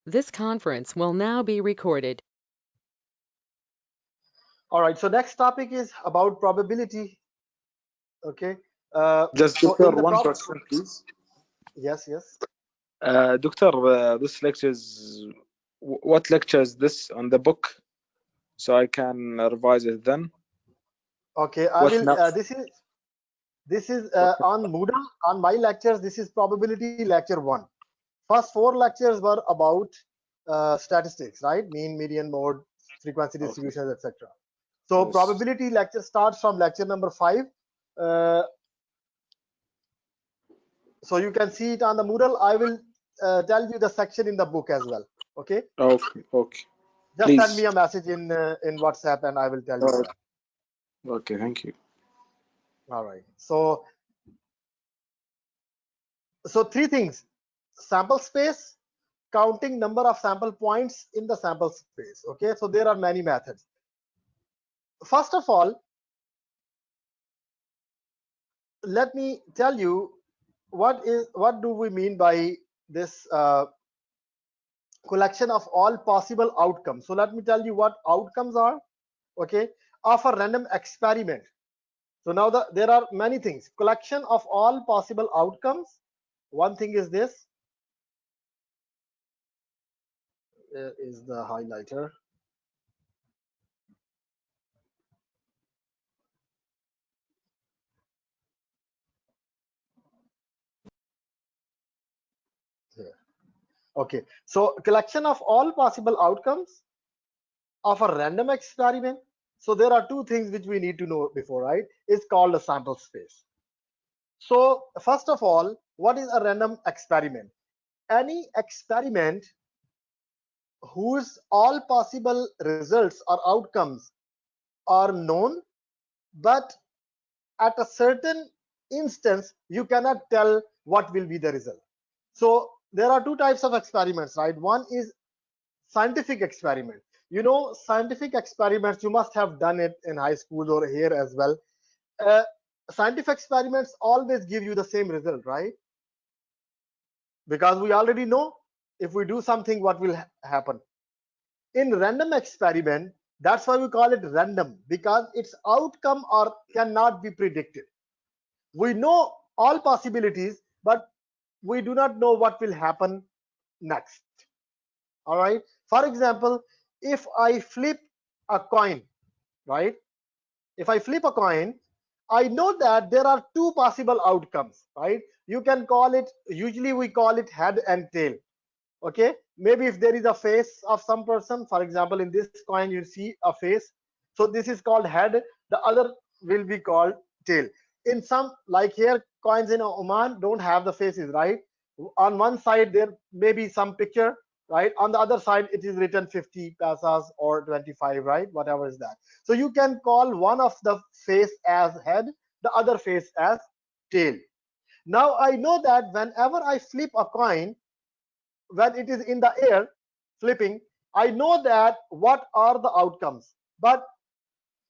This conference will now be recorded. All right, so next topic is about probability. Okay. Just So Doctor, in the one question, please. yes, yes. Doctor, this lecture is what lecture is this on the book, so I can revise it then. Okay, I What will. now? This is What on Moodle. On my lectures, this is probability lecture 1. First 4 lectures were about statistics, right? Mean, median, mode, frequency Okay. distributions, etc. So Yes. probability lecture starts from lecture number 5. Uh, so you can see it on the Moodle. I will tell you the section in the book as well. Okay, Okay. Okay. just send me Please. a message in WhatsApp and I will tell you Uh, that. okay. Thank you. All right. So 3 things: sample space, counting number of sample points in the sample space. Okay, so there are many methods. First of all, let me tell you what do we mean by this collection of all possible outcomes. So let me tell you what outcomes are, okay, of a random experiment. So now there are many things: collection of all possible outcomes. One thing is this, is the highlighter. Here. Okay, so collection of all possible outcomes of a random experiment. So there are 2 things which we need to know before, right? It's called a sample space. So first of all, what is a random experiment? Any experiment whose all possible results or outcomes are known, but at a certain instance you cannot tell what will be the result. So there are 2 types of experiments, right? One is scientific experiment. You know, scientific experiments, you must have done it in high school or here as well. uh, Scientific experiments always give you the same result, right? Because we already know if we do something what will happen. In random experiment, that's why we call it random, because its outcome or cannot be predicted. We know all possibilities, but we do not know what will happen next. All right, for example, if I flip a coin, right? If I flip a coin, I know that there are 2 possible outcomes, right? You can call it, usually we call it head and tail. Okay, maybe if there is a face of some person, for example, in this coin you see a face, so this is called head, the other will be called tail. In some, like here, coins in Oman don't have the faces, right? On one side there may be some picture, right? On the other side it is written 50 pasas or 25, right? Whatever is that. So you can call one of the face as head, the other face as tail. Now I know that whenever I flip a coin, when it is in the air flipping, I know that what are the outcomes. But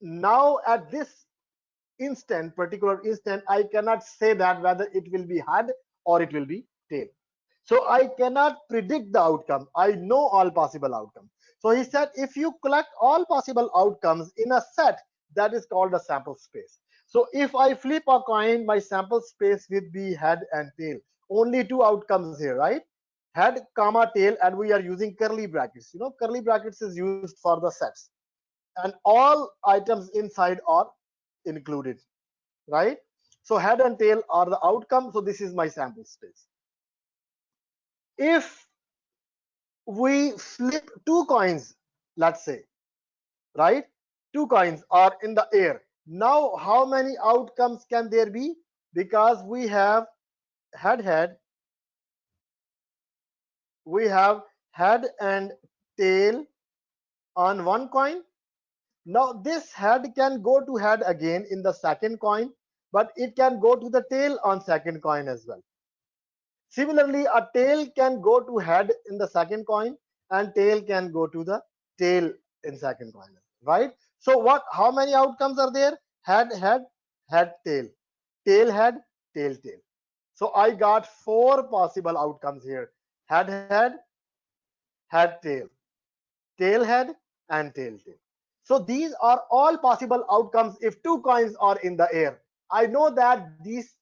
now at this particular instant, I cannot say that whether it will be head or it will be tail. So I cannot predict the outcome. I know all possible outcomes. So he said, if you collect all possible outcomes in a set, that is called a sample space. So if I flip a coin, my sample space will be head and tail. Only 2 outcomes here, right? Head comma tail, and we are using curly brackets. You know, curly brackets is used for the sets, and all items inside are included, right? So head and tail are the outcome. So this is my sample space. If we flip 2 coins, let's say, right? 2 coins are in the air. Now how many outcomes can there be? Because we have head, we have head and tail on one coin. Now this head can go to head again in the second coin, but it can go to the tail on second coin as well. Similarly, a tail can go to head in the second coin, and tail can go to the tail in second coin, right? So what? How many outcomes are there? Head, head, head, tail, head, tail. So I got 4 possible outcomes here: head, head, head tail, tail head, and tail tail. So these are all possible outcomes if two coins are in the air. I know that these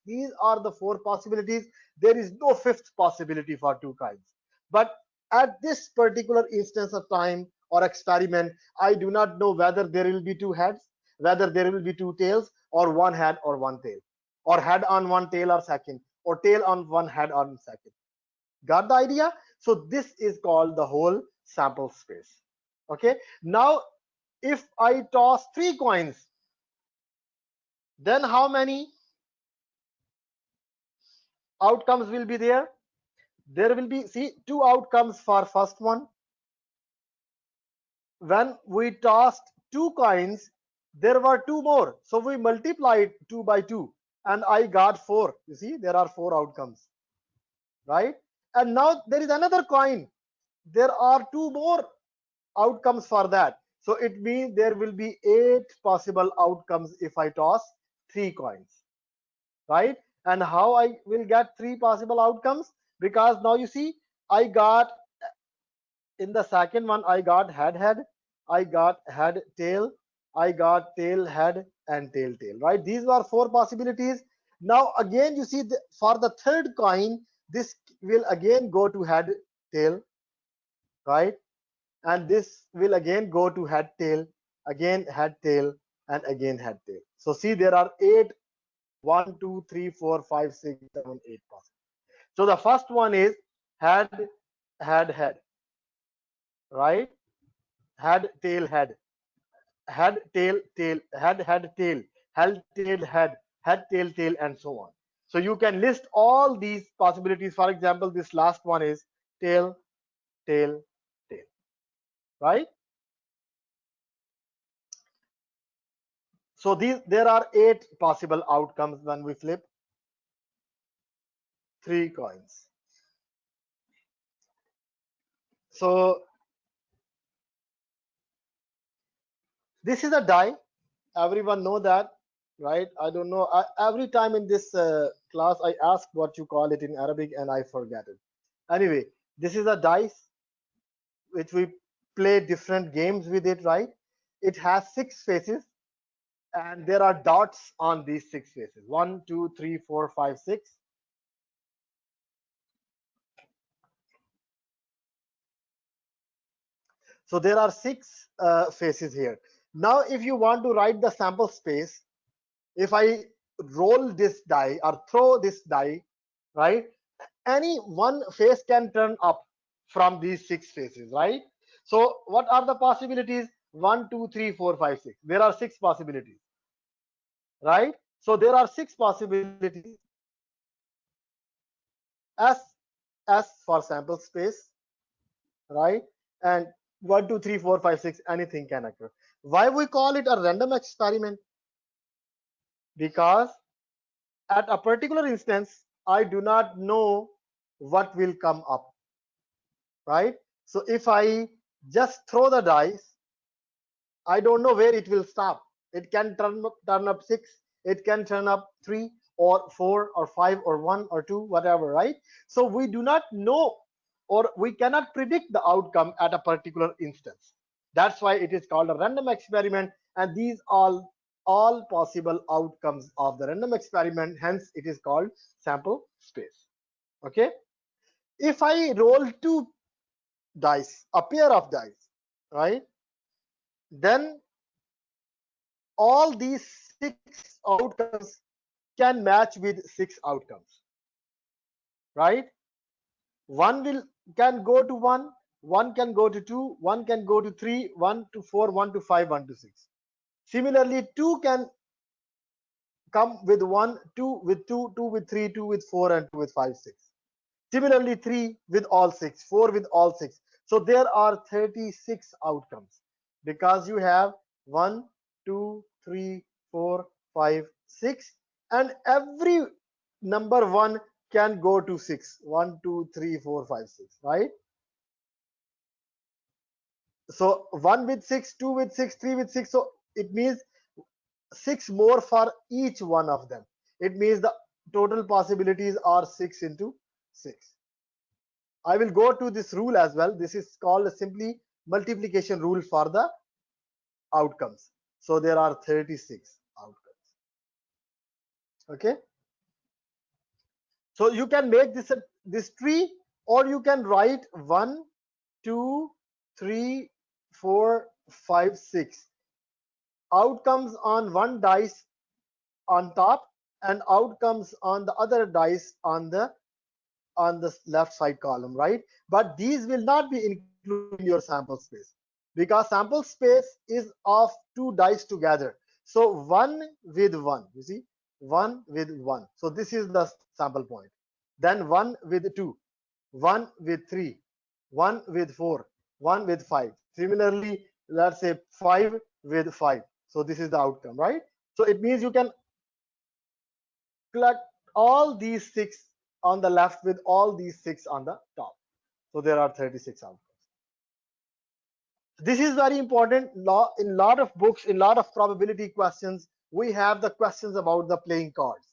are the four possibilities. There is no fifth possibility for two coins. But at this particular instance of time or experiment, I do not know whether there will be two heads, whether there will be two tails, or one head or one tail, or head on one tail or second, or tail on one head on second. Got the idea? So this is called the whole sample space. Okay. Now, if I toss three coins, then how many outcomes will be there? There will be, see, two outcomes for first one. When we tossed two coins, there were two more. So we multiplied 2 by 2 and I got 4. You see, there are 4 outcomes, right? And now there is another coin. There are 2 more outcomes for that. So it means there will be 8 possible outcomes if I toss 3 coins, right? And how I will get 3 possible outcomes? Because now you see, I got in the second one, I got head head, I got head tail, I got tail head, and tail tail, right? These were 4 possibilities. Now again you see for the third coin, this will again go to head tail, right? And this will again go to head tail, again head tail, and again head tail. So see, there are 8, 1 2 3 4 5 6 7 8 possible. So the first one is head head, right? Head tail head, head tail tail, head tail, head tail head tail tail, and so on. So you can list all these possibilities. For example, this last one is tail tail tail, right? So there are 8 possible outcomes when we flip 3 coins. So this is a die. Everyone know that, right? I don't know. Every time in this class, I ask what you call it in Arabic, and I forget it. Anyway, this is a dice which we play different games with it, right? It has 6 faces, and there are dots on these 6 faces. 1 2 3 4 5 6. So there are 6 faces here. Now if you want to write the sample space, if I roll this die or throw this die, right, any one face can turn up from these 6 faces, right? So what are the possibilities? 1 2 3 4 5 6. There are 6 possibilities, right? So there are 6 possibilities. S for sample space, right? And 1 2 3 4 5 6, anything can occur. Why we call it a random experiment? Because at a particular instance, I do not know what will come up, right? So if I just throw the dice, I don't know where it will stop. It can turn up 6, it can turn up 3 or 4 or 5 or 1 or 2, whatever, right? So we do not know, or we cannot predict the outcome at a particular instance. That's why it is called a random experiment, and these all possible outcomes of the random experiment, hence it is called sample space. Okay, if I roll 2 dice, a pair of dice, right, then all these 6 outcomes can match with 6 outcomes, right? One will can go to 1, one can go to 2, one can go to 3, 1 to 4, 1 to 5, 1 to 6. Similarly, 2 can come with 1, 2 with 2, 2 with 3, 2 with 4, and 2 with 5, 6. Similarly, 3 with all 6, 4 with all 6. So there are 36 outcomes because you have 1 2 3 4 5 6, and every number 1 can go to 6. 1 2 3 4 5 6, right? So 1 with 6, 2 with 6, 3 with 6. So it means 6 more for each one of them. It means the total possibilities are 6 into 6. I will go to this rule as well. This is called simply multiplication rule for the outcomes. So there are 36 outcomes. Okay. So you can make this tree, or you can write 1, 2, 3, 4, 5, 6 outcomes on one dice on top, and outcomes on the other dice on the left side column, right? But these will not be included in your sample space, because sample space is of two dice together. So 1 with 1, you see, 1 with 1. So this is the sample point. Then 1 with 2, 1 with 3, 1 with 4, 1 with 5. Similarly, let's say 5 with 5. So this is the outcome, right? So it means you can collect all these 6 on the left with all these 6 on the top. So there are 36 outcomes. This is very important. In lot of books, in lot of probability questions, we have the questions about the playing cards.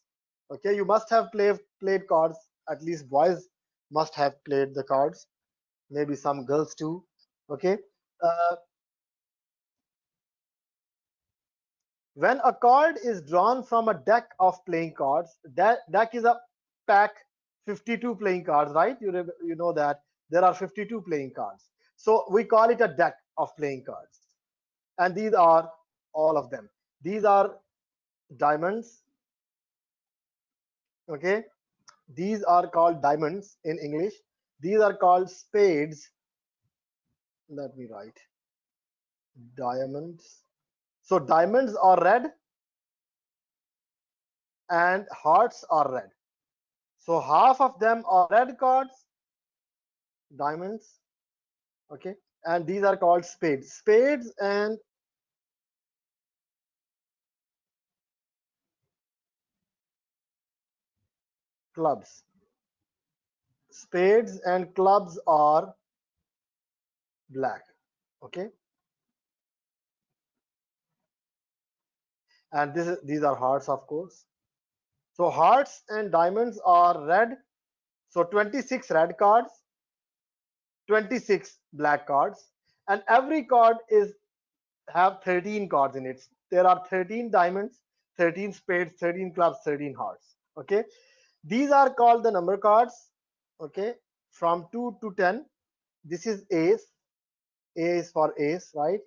Okay, you must have played cards. At least boys must have played the cards. Maybe some girls too. Okay. Uh, when a card is drawn from a deck of playing cards, that deck is a pack, 52 playing cards, right? You know that there are 52 playing cards. So we call it a deck of playing cards, and these are all of them. These are diamonds. Okay, these are called diamonds in English. These are called spades. Let me write diamonds. So diamonds are red and hearts are red. So half of them are red cards, diamonds. Okay, and these are called spades. Spades and clubs. Spades and clubs are black. Okay, and these are hearts, of course. So hearts and diamonds are red. So 26 red cards, 26 black cards, and every card is have 13 cards in it. There are 13 diamonds, 13 spades, 13 clubs, 13 hearts. Okay, these are called the number cards. Okay, from 2 to 10. This is ace. A is for ace, right?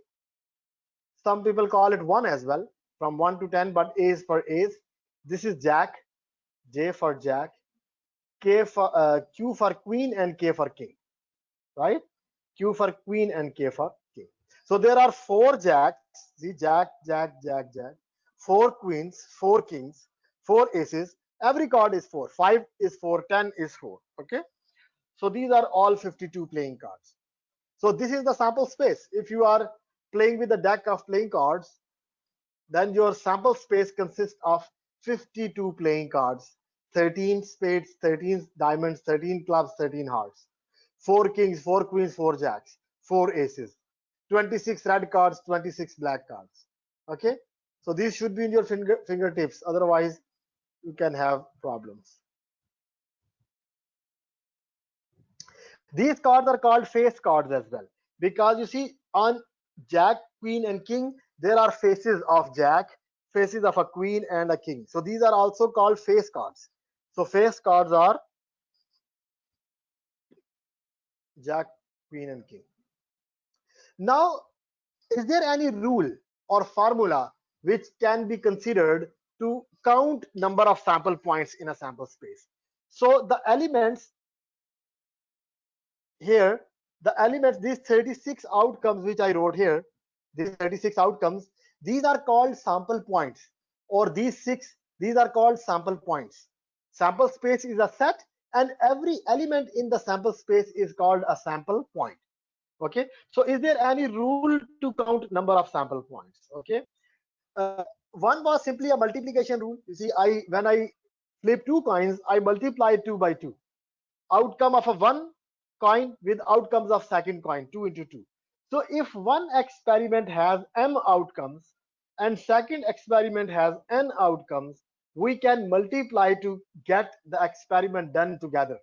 Some people call it 1 as well, from 1 to 10, but A is for ace. This is jack, J for jack, Q for queen, and K for king, right? Q for queen and K for king. So there are 4 jacks. See, jack, jack, jack, jack. 4 queens, 4 kings, 4 aces. Every card is 4. 5 is 4. 10 is 4. Okay. So these are all 52 playing cards. So this is the sample space. If you are playing with a deck of playing cards, then your sample space consists of 52 playing cards, 13 spades, 13 diamonds, 13 clubs, 13 hearts, 4 kings, 4 queens, 4 jacks, 4 aces, 26 red cards, 26 black cards. Okay, so these should be in your fingertips, otherwise you can have problems. These cards are called face cards as well, because you see, on jack, queen, and king, there are faces of jack, faces of a queen and a king. So these are also called face cards. So face cards are jack, queen, and king. Now, is there any rule or formula which can be considered to count number of sample points in a sample space? So the elements here, these 36 outcomes which I wrote here, these 36 outcomes, these are called sample points, or these are called sample points. Sample space is a set, and every element in the sample space is called a sample point. Okay, so is there any rule to count number of sample points? Okay, one was simply a multiplication rule. You see, when I flip 2 coins, I multiply 2 by 2. Outcome of a 1 coin with outcomes of second coin, 2 into 2. So if one experiment has m outcomes and second experiment has n outcomes, we can multiply to get the experiment done together,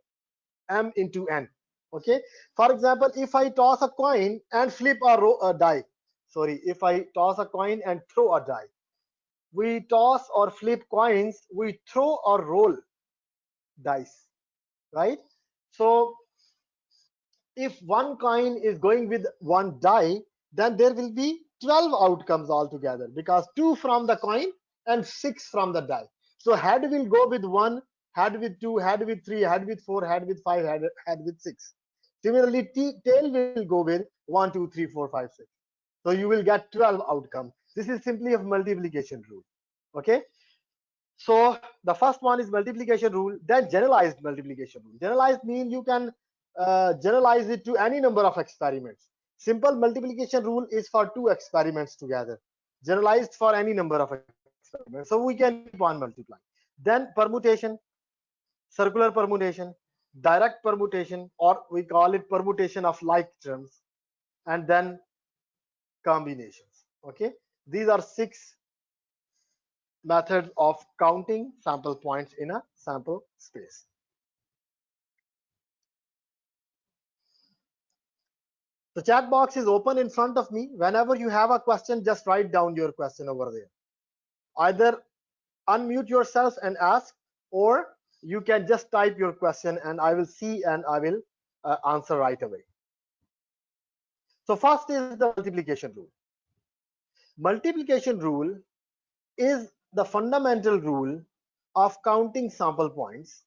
m into n. Okay, for example, if I toss a coin and flip a die, sorry, if I toss a coin and throw a die, we toss or flip coins, we throw or roll dice, right? So if one coin is going with one die, then there will be 12 outcomes altogether, because 2 from the coin and 6 from the die. So head will go with 1, head with 2, head with 3, head with 4, head with 5, head with 6. Similarly, tail will go with 1, 2, 3, 4, 5, 6. So you will get 12 outcomes. This is simply a multiplication rule. Okay. So the first one is multiplication rule, then generalized multiplication rule. Generalized means you can generalize it to any number of experiments. Simple multiplication rule is for 2 experiments together. Generalized for any number of experiments. So we can keep on multiplying. Then permutation, circular permutation, direct permutation, or we call it permutation of like terms, and then combinations. Okay, these are 6 methods of counting sample points in a sample space. The chat box is open in front of me. Whenever you have a question, just write down your question over there. Either unmute yourself and ask, or you can just type your question and I will see and I will answer right away. So first is the multiplication rule. Multiplication rule is the fundamental rule of counting sample points.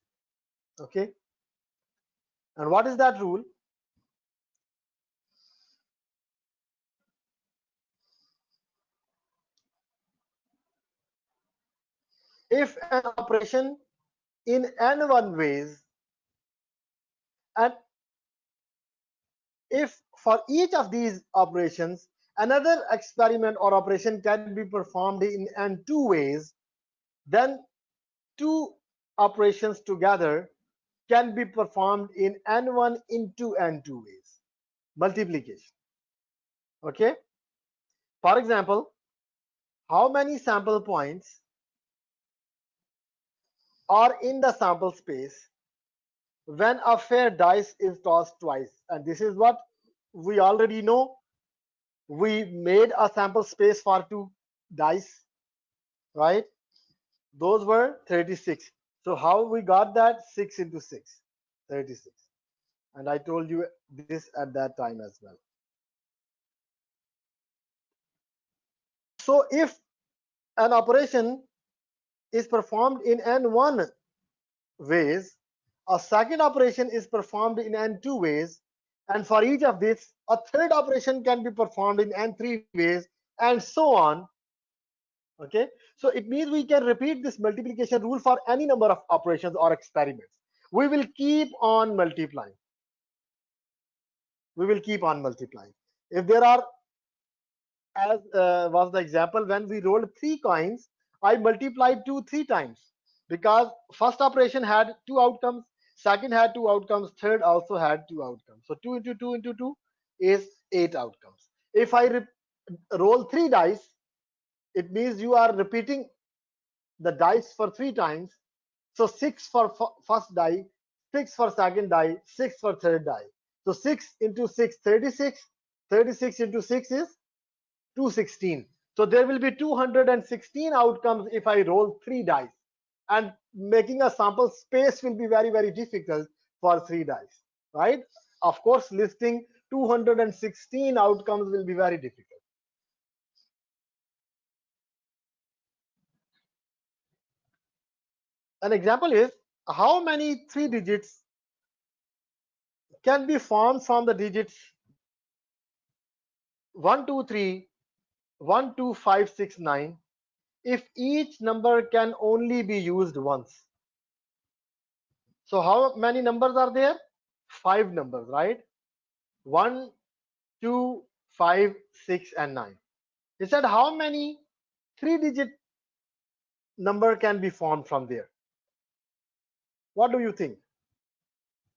Okay. And what is that rule? If an operation in n1 ways, and if for each of these operations another experiment or operation can be performed in n2 ways, then 2 operations together can be performed in n1 into n2 ways. Multiplication. Okay. For example, how many sample points are in the sample space when a fair dice is tossed twice? And this is what we already know. We made a sample space for 2 dice, right? Those were 36. So how we got that? 6 into 6, 36. And I told you this at that time as well. So if an operation is performed in n1 ways, a second operation is performed in n2 ways, and for each of this, a third operation can be performed in n3 ways, and so on. Okay, so it means we can repeat this multiplication rule for any number of operations or experiments. We will keep on multiplying. We will keep on multiplying. If there are, as was the example, when we rolled 3 coins, I multiplied 2 3 times, because first operation had 2 outcomes, second had 2 outcomes, third also had 2 outcomes. So 2 into 2 into 2 is 8 outcomes. If I roll 3 dice, it means you are repeating the dice for 3 times. So 6 for first die, 6 for second die, 6 for third die. So 6 into 6, 36. 36 into 6 is 216. So there will be 216 outcomes if I roll 3 dice. And making a sample space will be very, very difficult for 3 dice, right? Of course, listing 216 outcomes will be very difficult. An example is, how many 3 digits can be formed from the digits 1 2 3 1 2 5 6 9 if each number can only be used once? So how many numbers are there? 5 numbers, right? 1 2 5 6 and 9. He said how many 3-digit number can be formed from there? What do you think?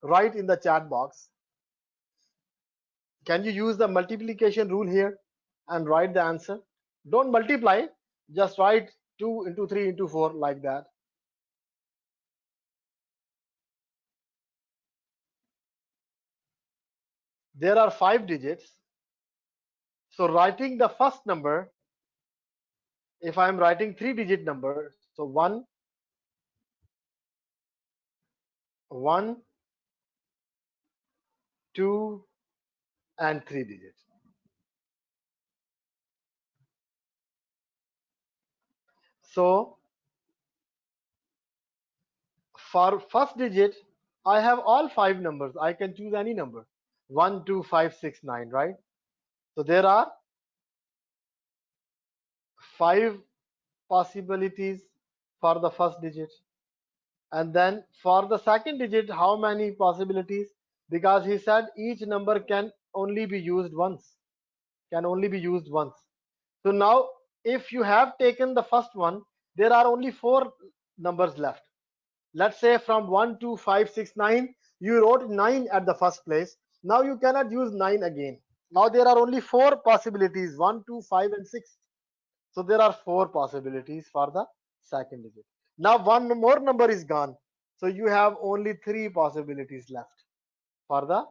Write in the chat box. Can you use the multiplication rule here and write the answer? Don't multiply, just write 2 into 3 into 4 like that. there are 5 digits. So writing the first number, if I'm writing 3-digit number, so 1, 1, 2, and 3 digits. So for first digit, I have all 5 numbers. I can choose any number. 1, 2, 5, 6, 9, right? So there are 5 possibilities for the first digit. And then for the second digit, how many possibilities? Because he said each number can only be used once. Can only be used once. So now, if you have taken the first one, there are only 4 numbers left. Let's say from 1, 2, 5, 6, 9, you wrote 9 at the first place. Now you cannot use 9 again. Now there are only 4 possibilities, 1, 2, 5, and 6. So there are 4 possibilities for the second digit. Now one more number is gone. So you have only 3 possibilities left for the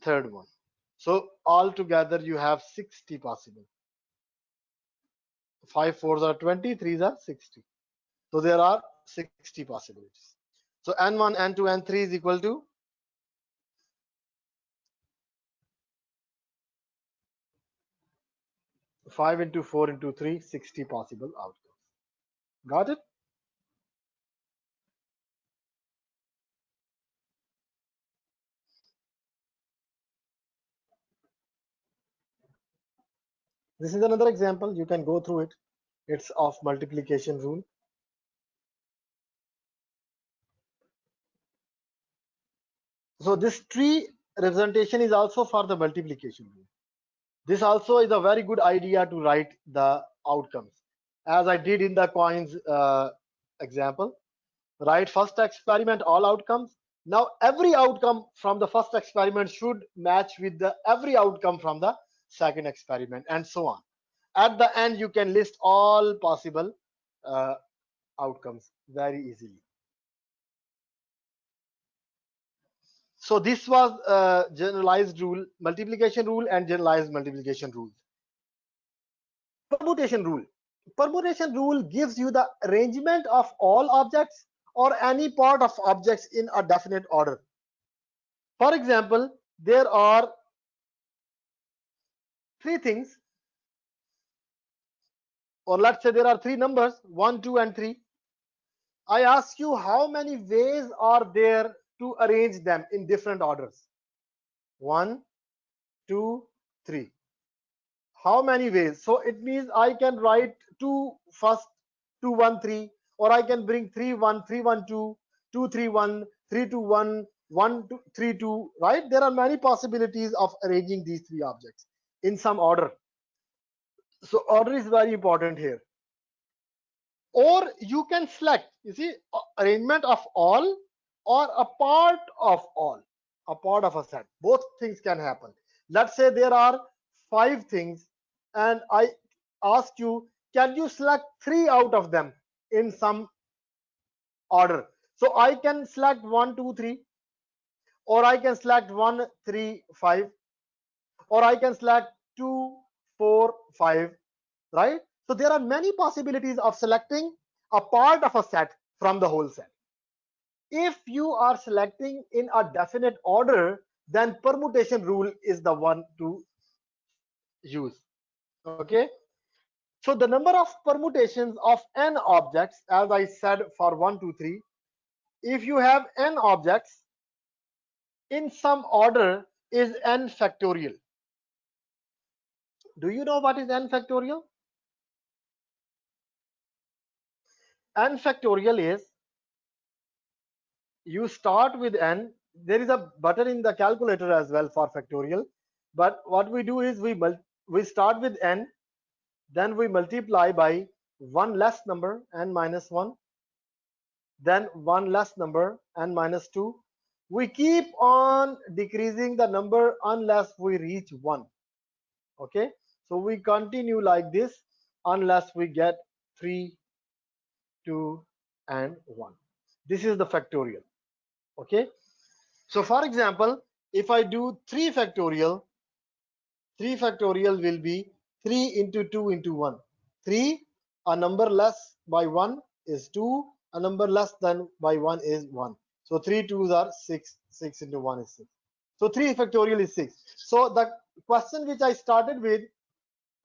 third one. So altogether you have 60 possible. 5 fours are 20, 3s are 60. So there are 60 possibilities. So n1, n2, n3 is equal to 5 into 4 into 3, 60 possible outcomes. Got it? This is another example. You can go through it. It's of multiplication rule. So this tree representation is also for the multiplication rule. This also is a very good idea to write the outcomes, as I did in the coins example. Write first experiment all outcomes. Now every outcome from the first experiment should match with the every outcome from the second experiment, and so on. At the end, you can list all possible uh, outcomes very easily. So this was generalized rule, multiplication rule, and generalized multiplication rules. Permutation rule. Permutation rule gives you the arrangement of all objects or any part of objects in a definite order. For example, there are 3 things, or let's say there are 3 numbers, 1, 2, and 3. I ask you how many ways are there to arrange them in different orders. 1, 2, 3. How many ways? So it means I can write 2 first, 2, 1, 3, or I can bring 3, 1, 3, 1, 2, 2, 3, 1, 3, 2, 1, 1, 2, 3, 2, right? There are many possibilities of arranging these 3 objects in some order. So order is very important here. Or you can select, you see, arrangement of all or a part of all, a part of a set. Both things can happen. Let's say there are 5 things and I ask you, can you select 3 out of them in some order? So I can select 1, 2, 3, or I can select 1, 3, 5, or I can select 2, 4, 5, right? So there are many possibilities of selecting a part of a set from the whole set. If you are selecting in a definite order, then permutation rule is the one to use. Okay. So the number of permutations of n objects, as I said for 1, 2, 3, if you have n objects in some order is n factorial. Do you know what is n factorial? N factorial is, you start with n. There is a button in the calculator as well for factorial, but what we do is we start with n, then we multiply by one less number, n minus 1, then one less number, n minus 2. We keep on decreasing the number unless we reach 1. Okay, so we continue like this unless we get 3, 2, and 1. This is the factorial. Okay, so for example, If I do 3 factorial, 3 factorial will be 3 into 2 into 1. 3, a number less by 1 is 2, a number less than by 1 is 1. So 3 2s are 6, 6 into 1 is 6. So 3 factorial is 6. So the question which I started with,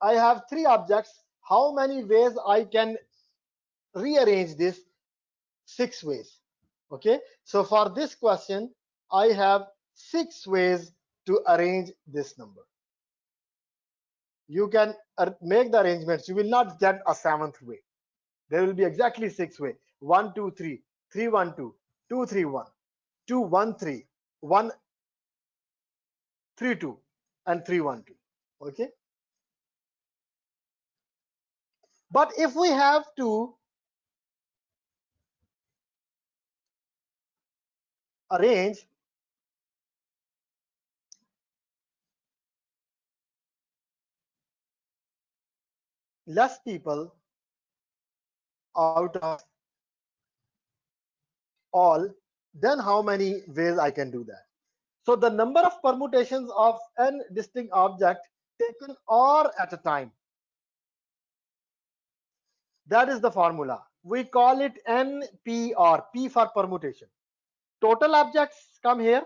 I have 3 objects. How many ways I can rearrange this? 6 ways. Okay, so for this question, I have 6 ways to arrange this number. You can make the arrangements. You will not get a 7th way. There will be exactly 6 ways: 1 2 3, 3 1 2, 2 3 1, 2 1 3, 1 3 2, and 3 1 2. Okay, but if we have to arrange less people out of all, then how many ways I can do that? So the number of permutations of n distinct object taken or at a time, that is the formula. We call it NPR, P for permutation. Total objects come here,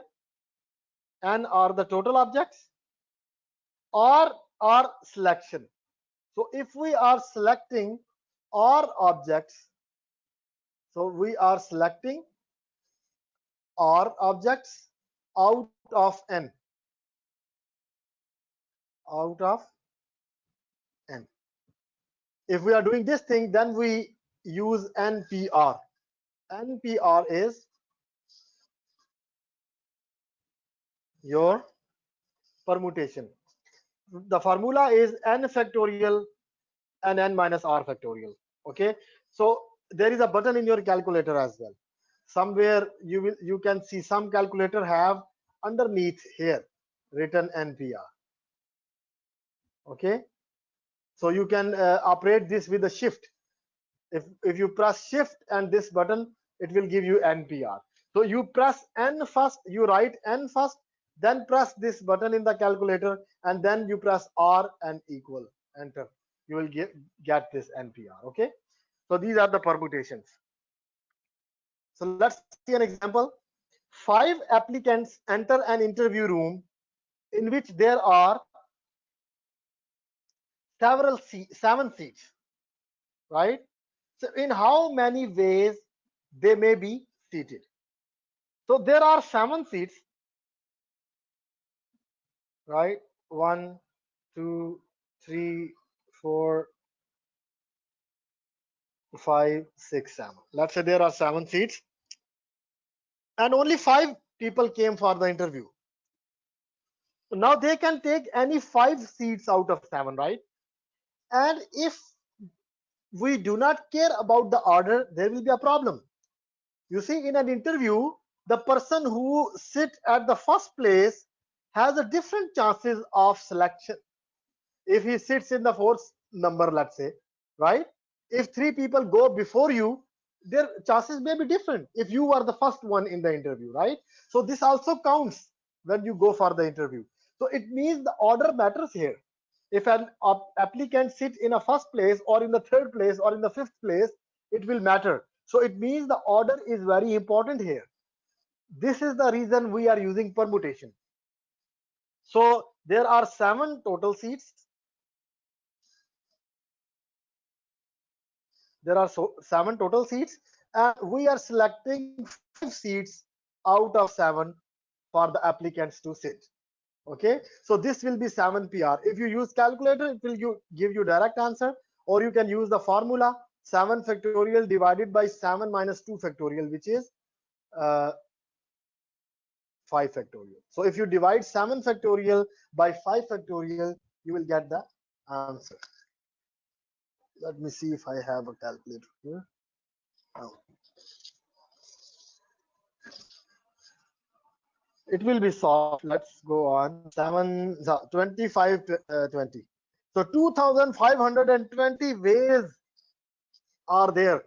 n are the total objects, or are selection. So if we are selecting or objects, so we are selecting or objects out of n, out of n. If we are doing this thing, then we use NPR. NPR is your permutation. The formula is n factorial and n minus r factorial. Okay, so there is a button in your calculator as well. Somewhere you can see some calculator have underneath here written NPR. Okay, so you can operate this with a shift. If you press shift and this button, it will give you NPR. So you press n first, you write n first, then press this button in the calculator, and then you press R and equal, enter. You will get this NPR. Okay, so these are the permutations. So let's see an example. 5 applicants enter an interview room in which there are 7 seats, right? So in how many ways they may be seated? So there are 7 seats, right? 1 2 3 4 5 6 7. Let's say there are 7 seats and only 5 people came for the interview. Now they can take any 5 seats out of 7, right? And if we do not care about the order, there will be a problem. You see, in an interview, the person who sit at the first place has a different chances of selection. If he sits in the 4th number, let's say, right? If 3 people go before you, their chances may be different if you are the first one in the interview, right? So this also counts when you go for the interview. So it means the order matters here. If an applicant sits in a first place or in the 3rd place or in the 5th place, it will matter. So it means the order is very important here. This is the reason we are using permutation. So there are 7 total seats. There are 7 total seats, and we are selecting 5 seats out of 7 for the applicants to sit. Okay, so this will be 7 PR. If you use calculator, it will give you direct answer, or you can use the formula 7 factorial divided by 7 minus 2 factorial, which is 5 factorial. So if you divide 7 factorial by 5 factorial, you will get the answer. Let me see if I have a calculator here. Oh. It will be solved. Let's go on. 25 20. So 2520 ways are there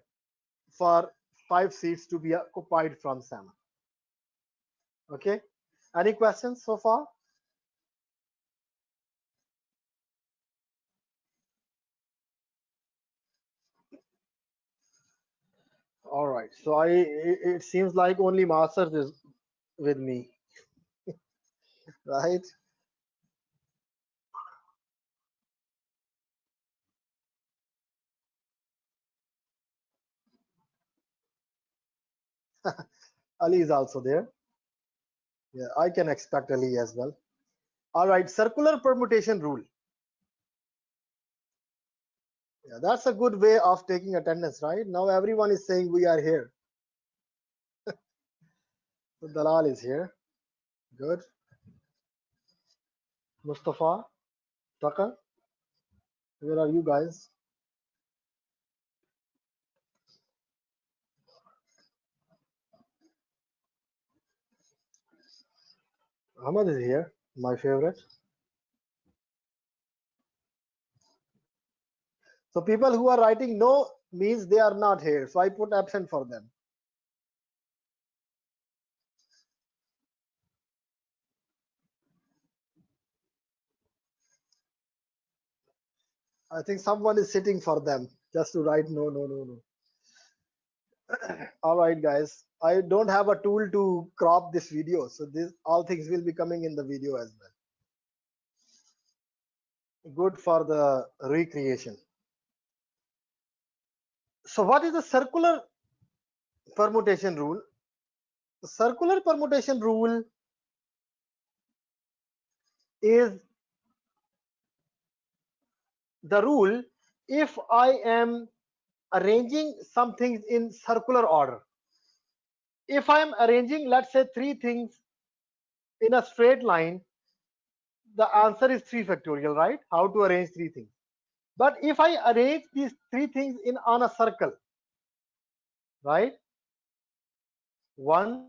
for 5 seats to be occupied from 7. Okay, Any questions so far? All right. So it seems like only Masters is with me, right? Ali is also there. Yeah, I can expect Ali as well. All right, circular permutation rule. Yeah, that's a good way of taking attendance, right? Now everyone is saying we are here. So Dalal is here. Good. Mustafa, Tucker, where are you guys? Ahmad is here, my favorite. So people who are writing no means they are not here. So I put absent for them. I think someone is sitting for them just to write no, no, no, no. All right, guys. I don't have a tool to crop this video, so this all things will be coming in the video as well. Good for the recreation. So what is the circular permutation rule? The circular permutation rule is the rule if I am arranging some things in circular order. If I am arranging, let's say, three things in a straight line, the answer is 3 factorial, right? How to arrange three things. But if I arrange these three things in on a circle, right? 1,